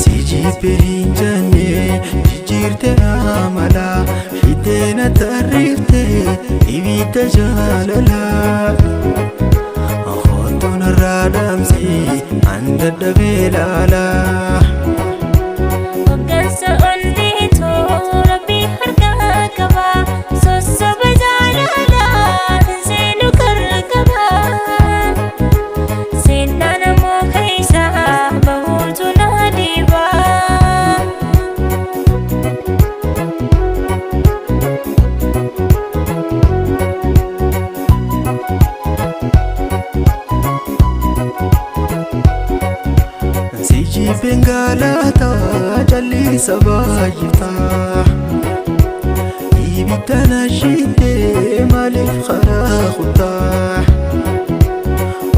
Jijjiirte jijjiirte amala hiddeena tarriifte ibidda jaalalaa Hoottoon irraa dhaamsi an dadhabee laalaa Hoggansa onneetoo Rabbii harkaa qaba sossoba jaalalaa seenu karra qaba seenaa namoo keessaa bahuutu na dhiiba Sijibbeen galaataa jalliisa baay'iftaa ibidda na shittee maaliif karaa kutaa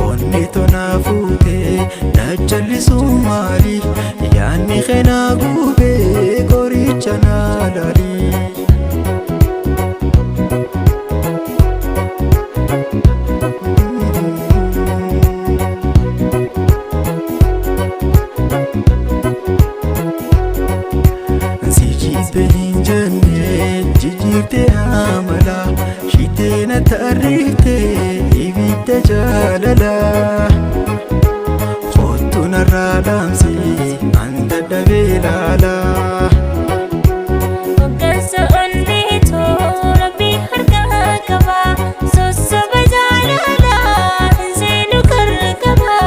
onni tonaa fuutee na jallisuu maaliif yaanni keenaa gubee qoricha na laalii Jijjiirte amala hiddeena tarriifte ibidda jaalalaa Hoottoon irraa dhaamsi an dadhabee laalaa Hoggansa onneetoo Rabbii harkaa qaba sossoba jaalalaa seenu karra qaba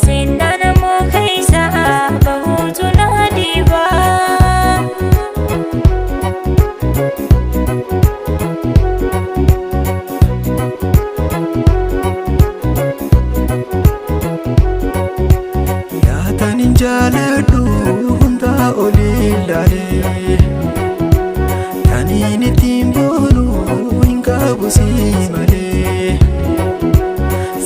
seenaa namoo keessaa bahuutu na dhiiba Yaatanin jaaladhu hundaa olii ilaalee Taniin ittiin boonu hin qabu si malee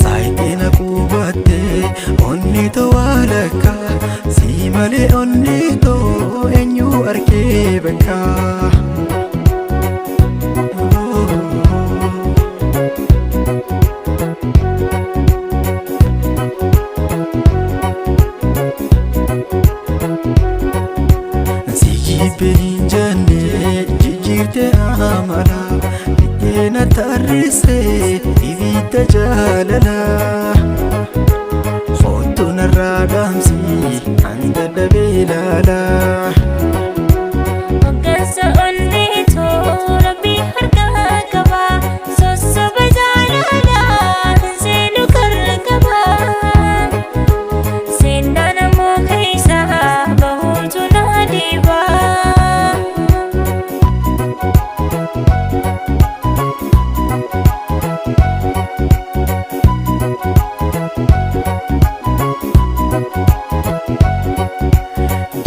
Saayiteen qubattee onni towaa lakkaa si malee onni too eenyu arkee bakkaa Sijibbeen jijjiirte amala hiddeena tarriifte ibidda jaalalaa Hoottoon irraa dhaamsi an dadhabee laalaa Hoggansa onneetoo Rabbii harkaa qaba sossoba jaalalaa seenu karra qaba seenaa namoo keessaa bahuutu na dhiiba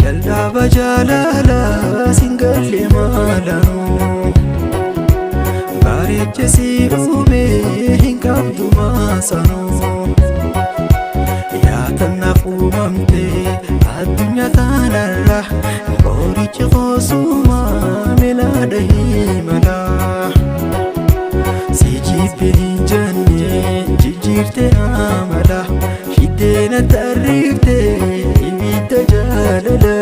Jal'aaba jaalalaa singallee maalanuu Bareecha si uumee hin qabdu maasanuu Yaatannaaf uumamtee addunyaa tanarra qorichi qoosumaa melaadha himalaa Sijibbeen jijjiirte amala hiddeena tarriifte ibidda jaalalaa